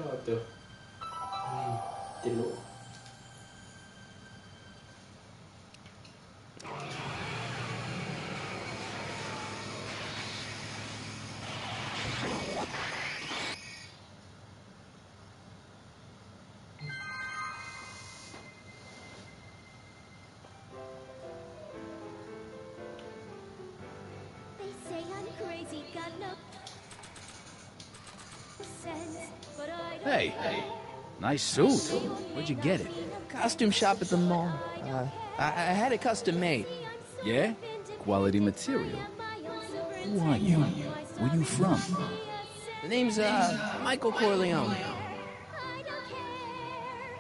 Oh, tuh. Jeruk. They say I'm crazy, got no sense, but I don't Hey, nice suit. Where'd you get it? Costume shop at the mall. I had it custom made. Yeah? Quality material. Who are you? Where you from? The name's, Michael Corleone.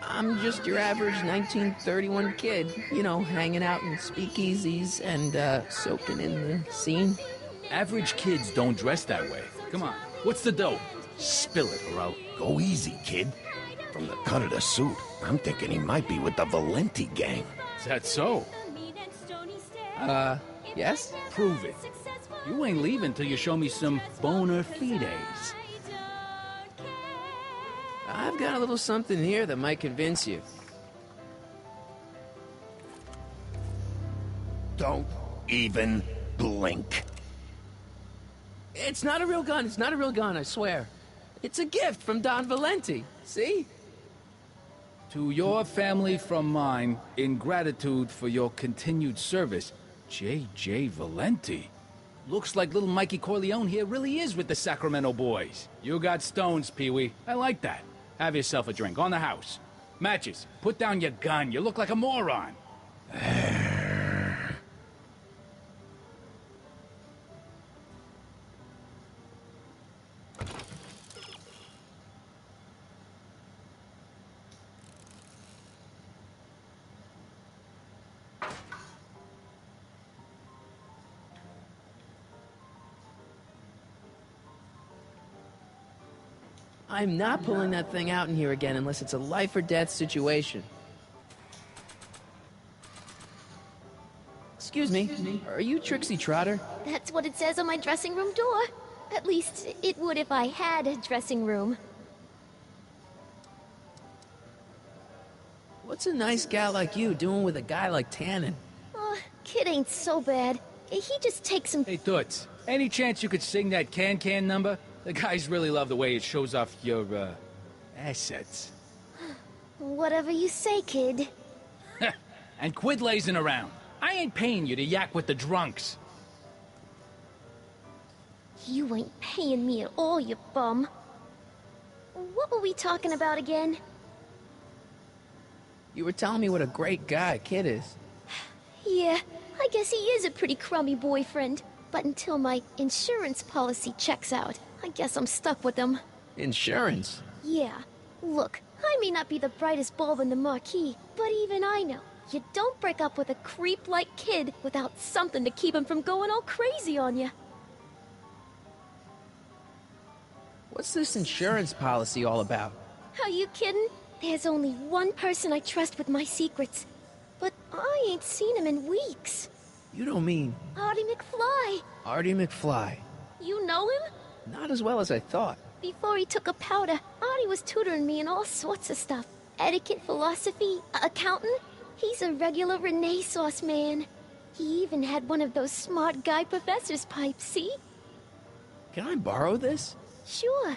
I'm just your average 1931 kid, you know, hanging out in speakeasies and, soaking in the scene. Average kids don't dress that way. Come on, what's the dough? Spill it, or I'll... Go easy, kid. From the cut of the suit, I'm thinking he might be with the Valenti gang. Is that so? Yes? Prove it. You ain't leaving till you show me some bona fides. I've got a little something here that might convince you. Don't even blink. It's not a real gun, it's not a real gun, I swear. It's a gift from Don Valenti, see? To your family from mine, in gratitude for your continued service, J.J. Valenti. Looks like little Mikey Corleone here really is with the Sacramento boys. You got stones, Pee-wee. I like that. Have yourself a drink, on the house. Matches, put down your gun. You look like a moron. I'm not pulling that thing out in here again unless it's a life or death situation. Excuse me, are you Trixie Trotter? That's what it says on my dressing room door. At least, it would if I had a dressing room. What's a nice gal like you doing with a guy like Tannen? Oh, kid ain't so bad. He just takes some... Hey, Toots, any chance you could sing that Can-Can number? The guys really love the way it shows off your, assets. Whatever you say, kid. And quit lazing around. I ain't paying you to yak with the drunks. You ain't paying me at all, you bum. What were we talking about again? You were telling me what a great guy Kid is. Yeah, I guess he is a pretty crummy boyfriend. But until my insurance policy checks out, I guess I'm stuck with him. Insurance? Yeah. Look, I may not be the brightest bulb in the marquee, but even I know you don't break up with a creep like Kid without something to keep him from going all crazy on you. What's this insurance policy all about? Are you kidding? There's only one person I trust with my secrets. But I ain't seen him in weeks. You don't mean... Artie McFly. Artie McFly. You know him? Not as well as I thought. Before he took a powder, Artie was tutoring me in all sorts of stuff. Etiquette, philosophy, accountant. He's a regular Renaissance man. He even had one of those smart guy professor's pipes, see? Can I borrow this? Sure.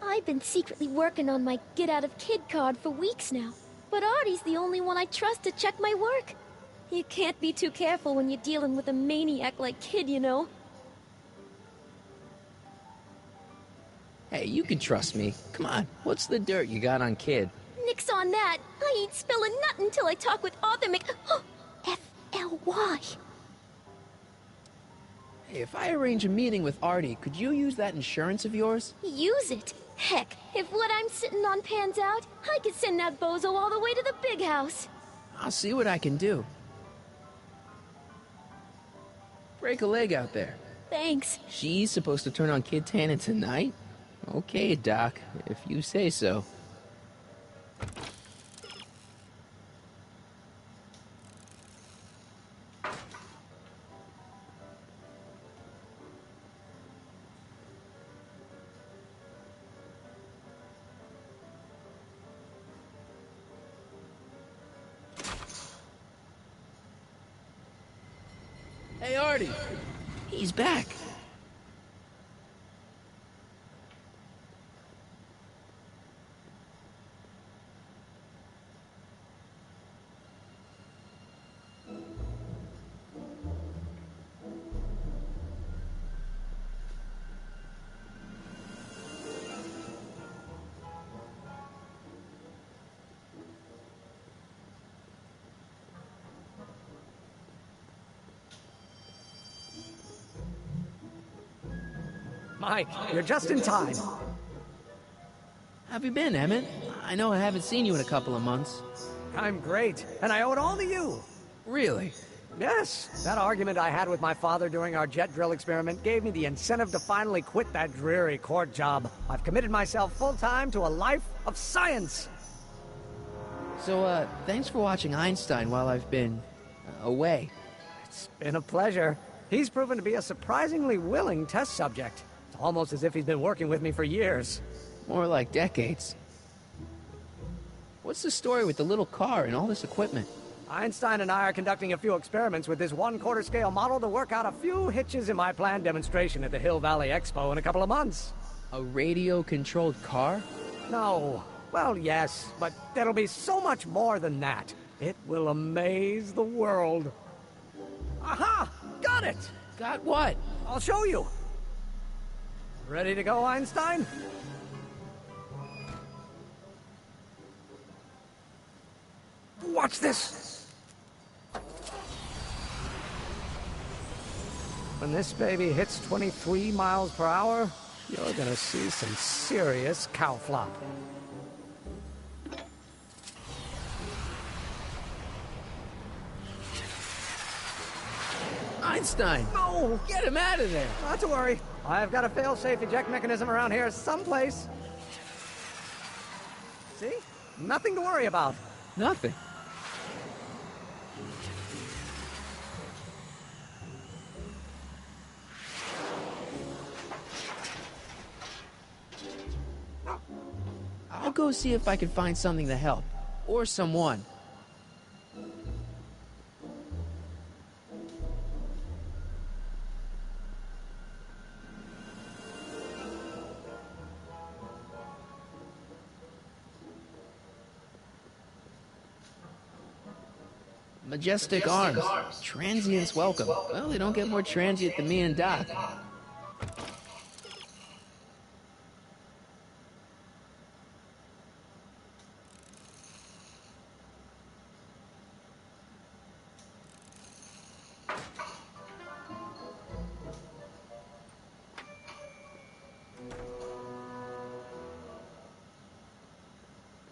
I've been secretly working on my Get Out of Kid card for weeks now. But Artie's the only one I trust to check my work. You can't be too careful when you're dealing with a maniac like Kid, you know. Hey, you can trust me. Come on, what's the dirt you got on Kid? Nix on that. I ain't spilling nothing till I talk with Arthur F-L-Y. Hey, if I arrange a meeting with Artie, could you use that insurance of yours? Use it. Heck, if what I'm sitting on pans out, I could send that bozo all the way to the big house. I'll see what I can do. Break a leg out there. Thanks. She's supposed to turn on Kid Tannen tonight? Okay, Doc, if you say so. Hey, Artie. He's back. Mike, you're just in time. How have you been, Emmett? I know I haven't seen you in a couple of months. I'm great, and I owe it all to you. Really? Yes, that argument I had with my father during our jet drill experiment gave me the incentive to finally quit that dreary court job. I've committed myself full-time to a life of science. So, thanks for watching Einstein while I've been away. It's been a pleasure. He's proven to be a surprisingly willing test subject. It's almost as if he's been working with me for years. More like decades. What's the story with the little car and all this equipment? Einstein and I are conducting a few experiments with this 1/4 scale model to work out a few hitches in my planned demonstration at the Hill Valley Expo in a couple of months. A radio-controlled car? No. Well, yes, but there'll be so much more than that. It will amaze the world. Aha! Got it! Got what? I'll show you. Ready to go, Einstein? Watch this! When this baby hits 23 miles per hour, you're gonna see some serious cow flop. Einstein! No! Get him out of there! Not to worry. I've got a fail-safe eject mechanism around here someplace. See? Nothing to worry about. Nothing. I'll go see if I can find something to help. Or someone. Majestic Arms. Transients welcome. Well, they don't get more transient than me and Doc.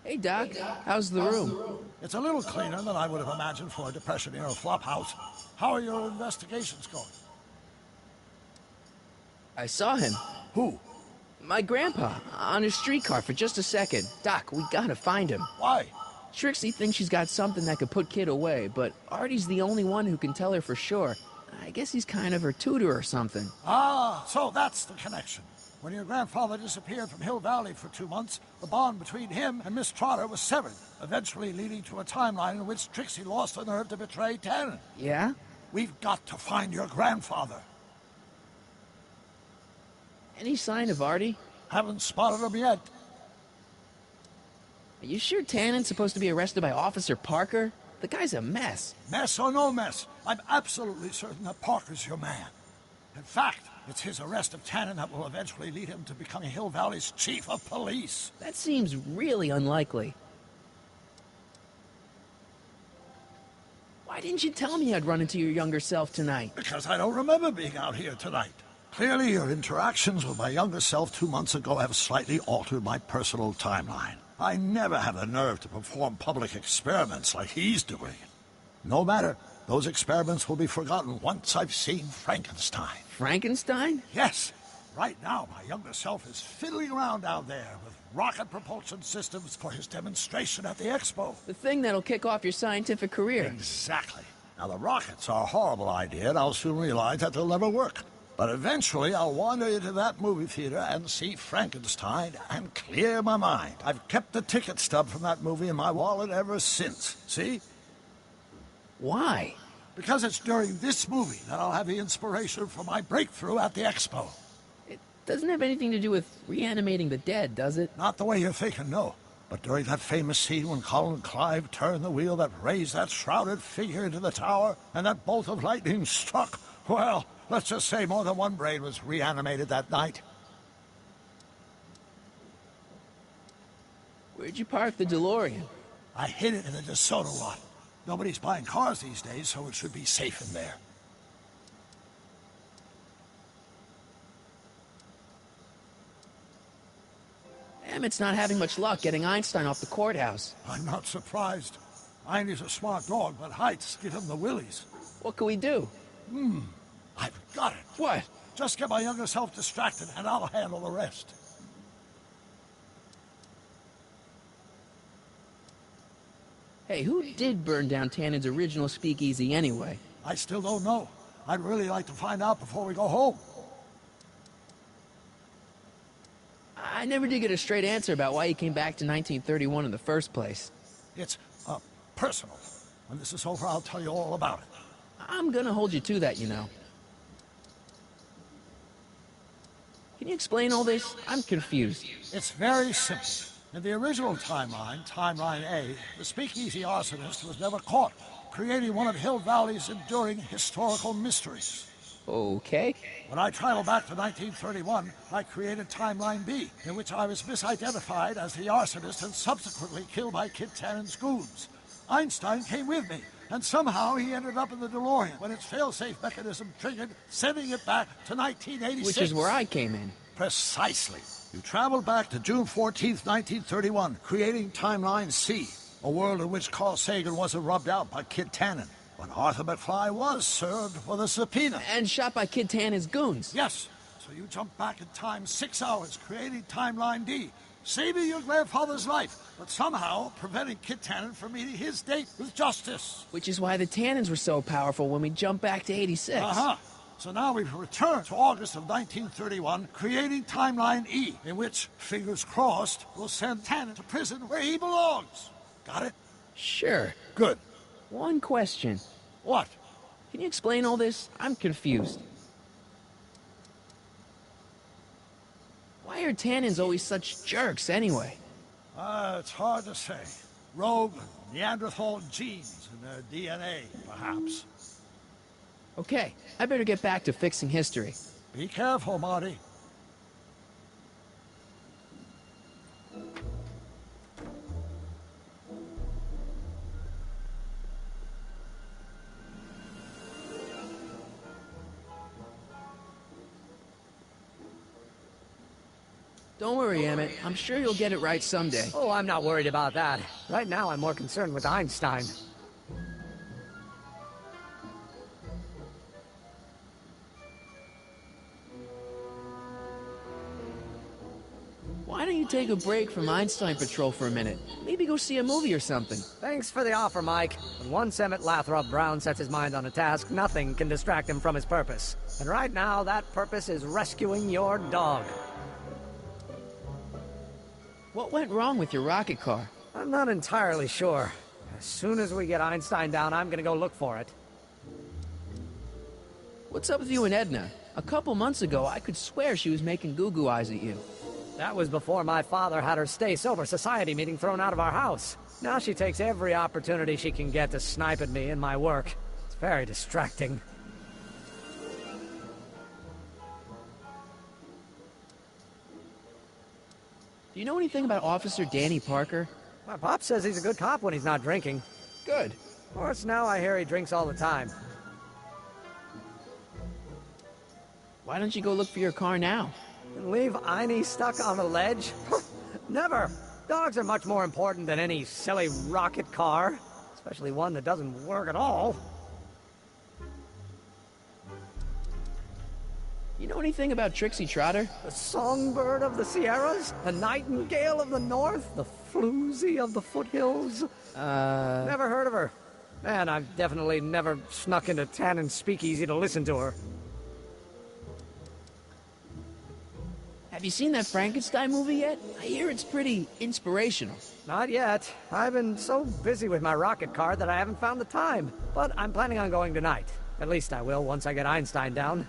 Hey, Doc. How's the room? It's a little cleaner than I would have imagined for a Depression-era flophouse. How are your investigations going? I saw him. Who? My grandpa, on his streetcar for just a second. Doc, we gotta find him. Why? Trixie thinks she's got something that could put Kid away, but Artie's the only one who can tell her for sure. I guess he's kind of her tutor or something. Ah, so that's the connection. When your grandfather disappeared from Hill Valley for 2 months, the bond between him and Miss Trotter was severed, eventually leading to a timeline in which Trixie lost the nerve to betray Tannen. Yeah? We've got to find your grandfather. Any sign of Artie? Haven't spotted him yet. Are you sure Tannen's supposed to be arrested by Officer Parker? The guy's a mess. Mess or no mess, I'm absolutely certain that Parker's your man. In fact, it's his arrest of Tannen that will eventually lead him to becoming Hill Valley's chief of police. That seems really unlikely. Why didn't you tell me I'd run into your younger self tonight? Because I don't remember being out here tonight. Clearly, your interactions with my younger self 2 months ago have slightly altered my personal timeline. I never have the nerve to perform public experiments like he's doing. No matter, those experiments will be forgotten once I've seen Frankenstein. Frankenstein? Yes. Right now, my younger self is fiddling around down there with rocket propulsion systems for his demonstration at the expo. The thing that'll kick off your scientific career. Exactly. Now, the rockets are a horrible idea, and I'll soon realize that they'll never work. But eventually, I'll wander into that movie theater and see Frankenstein and clear my mind. I've kept the ticket stub from that movie in my wallet ever since. See? Why? Because it's during this movie that I'll have the inspiration for my breakthrough at the expo. It doesn't have anything to do with reanimating the dead, does it? Not the way you're thinking, no. But during that famous scene when Colin Clive turned the wheel that raised that shrouded figure into the tower, and that bolt of lightning struck, well, let's just say more than one brain was reanimated that night. Where'd you park the DeLorean? I hid it in the DeSoto lot. Nobody's buying cars these days, so it should be safe in there. Emmett's not having much luck getting Einstein off the courthouse. I'm not surprised. Einstein's a smart dog, but heights give him the willies. What can we do? I've got it. What? Just get my younger self distracted, and I'll handle the rest. Hey, who did burn down Tannen's original speakeasy anyway? I still don't know. I'd really like to find out before we go home. I never did get a straight answer about why he came back to 1931 in the first place. It's, personal. When this is over, I'll tell you all about it. I'm gonna hold you to that, you know. Can you explain all this? I'm confused. It's very simple. In the original timeline, Timeline A, the speakeasy arsonist was never caught, creating one of Hill Valley's enduring historical mysteries. Okay. When I traveled back to 1931, I created Timeline B, in which I was misidentified as the arsonist and subsequently killed by Kid Tannen's goons. Einstein came with me, and somehow he ended up in the DeLorean when its failsafe mechanism triggered, sending it back to 1986. Which is where I came in. Precisely. You traveled back to June 14th, 1931, creating Timeline C, a world in which Carl Sagan wasn't rubbed out by Kid Tannen, but Arthur McFly was served with a subpoena. And shot by Kid Tannen's goons. Yes. So you jumped back in time 6 hours, creating Timeline D, saving your grandfather's life, but somehow preventing Kid Tannen from meeting his date with justice. Which is why the Tannens were so powerful when we jumped back to 86. Uh-huh. So now we've returned to August of 1931, creating Timeline E, in which, fingers crossed, we'll send Tannen to prison where he belongs. Got it? Sure. Good. One question. What? Can you explain all this? I'm confused. Why are Tannens always such jerks anyway? It's hard to say. Rogue Neanderthal genes in their DNA, perhaps. Okay, I better get back to fixing history. Be careful, Marty. Don't worry, Emmett. I'm sure you'll get it right someday. Oh, I'm not worried about that. Right now, I'm more concerned with Einstein. Why don't you take a break from Einstein Patrol for a minute? Maybe go see a movie or something. Thanks for the offer, Mike. When once Emmett Lathrop Brown sets his mind on a task, nothing can distract him from his purpose. And right now, that purpose is rescuing your dog. What went wrong with your rocket car? I'm not entirely sure. As soon as we get Einstein down, I'm gonna go look for it. What's up with you and Edna? A couple months ago, I could swear she was making goo-goo eyes at you. That was before my father had her stay-sober society meeting thrown out of our house. Now she takes every opportunity she can get to snipe at me and my work. It's very distracting. Do you know anything about Officer Danny Parker? My pop says he's a good cop when he's not drinking. Good. Of course, now I hear he drinks all the time. Why don't you go look for your car now? And leave Einie stuck on a ledge? Never! Dogs are much more important than any silly rocket car. Especially one that doesn't work at all. You know anything about Trixie Trotter? The songbird of the Sierras? The nightingale of the north? The floozy of the foothills? Never heard of her. Man, I've definitely never snuck into Tannen's speakeasy to listen to her. Have you seen that Frankenstein movie yet? I hear it's pretty inspirational. Not yet. I've been so busy with my rocket car that I haven't found the time. But I'm planning on going tonight. At least I will once I get Einstein down.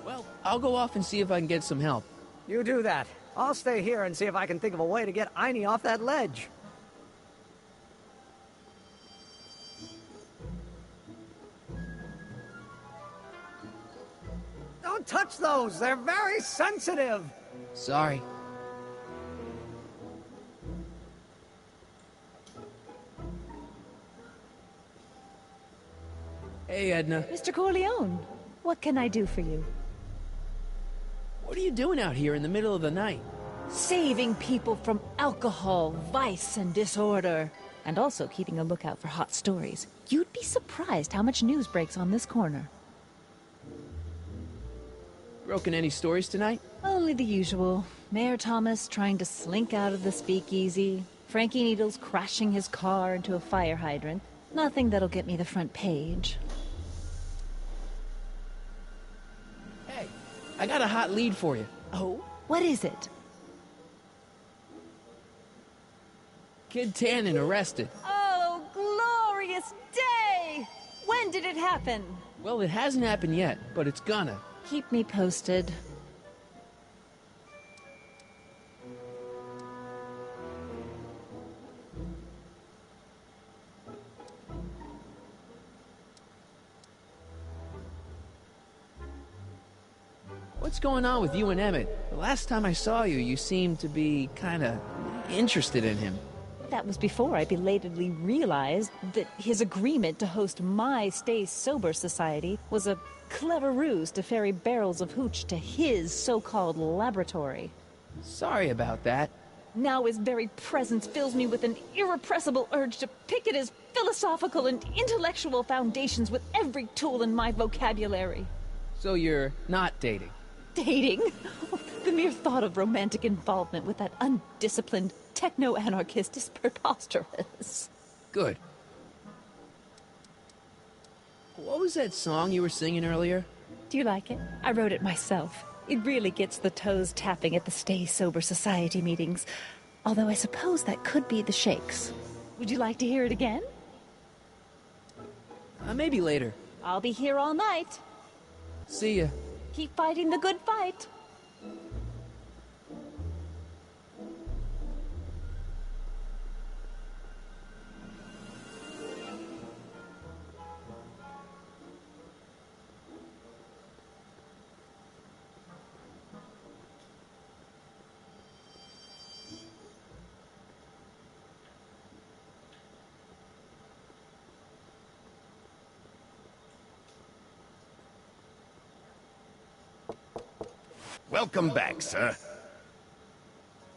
Well, I'll go off and see if I can get some help. You do that. I'll stay here and see if I can think of a way to get Einie off that ledge. Don't touch those! They're very sensitive! Sorry. Hey, Edna. Mr. Corleone, what can I do for you? What are you doing out here in the middle of the night? Saving people from alcohol, vice, and disorder. And also keeping a lookout for hot stories. You'd be surprised how much news breaks on this corner. Broken any stories tonight? Only the usual. Mayor Thomas trying to slink out of the speakeasy. Frankie Needles crashing his car into a fire hydrant. Nothing that'll get me the front page. Hey, I got a hot lead for you. Oh? What is it? Kid Tannen arrested. Oh, glorious day! When did it happen? Well, it hasn't happened yet, but it's gonna. Keep me posted. What's going on with you and Emmett? The last time I saw you, you seemed to be kinda interested in him. That was before I belatedly realized that his agreement to host my Stay Sober Society was a clever ruse to ferry barrels of hooch to his so-called laboratory. Sorry about that. Now his very presence fills me with an irrepressible urge to pick at his philosophical and intellectual foundations with every tool in my vocabulary. So you're not dating? Dating? The mere thought of romantic involvement with that undisciplined techno-anarchist is preposterous. Good. What was that song you were singing earlier? Do you like it? I wrote it myself. It really gets the toes tapping at the Stay Sober Society meetings. Although I suppose that could be the Shakes. Would you like to hear it again? Maybe later. I'll be here all night. See ya. Keep fighting the good fight. Welcome back, sir.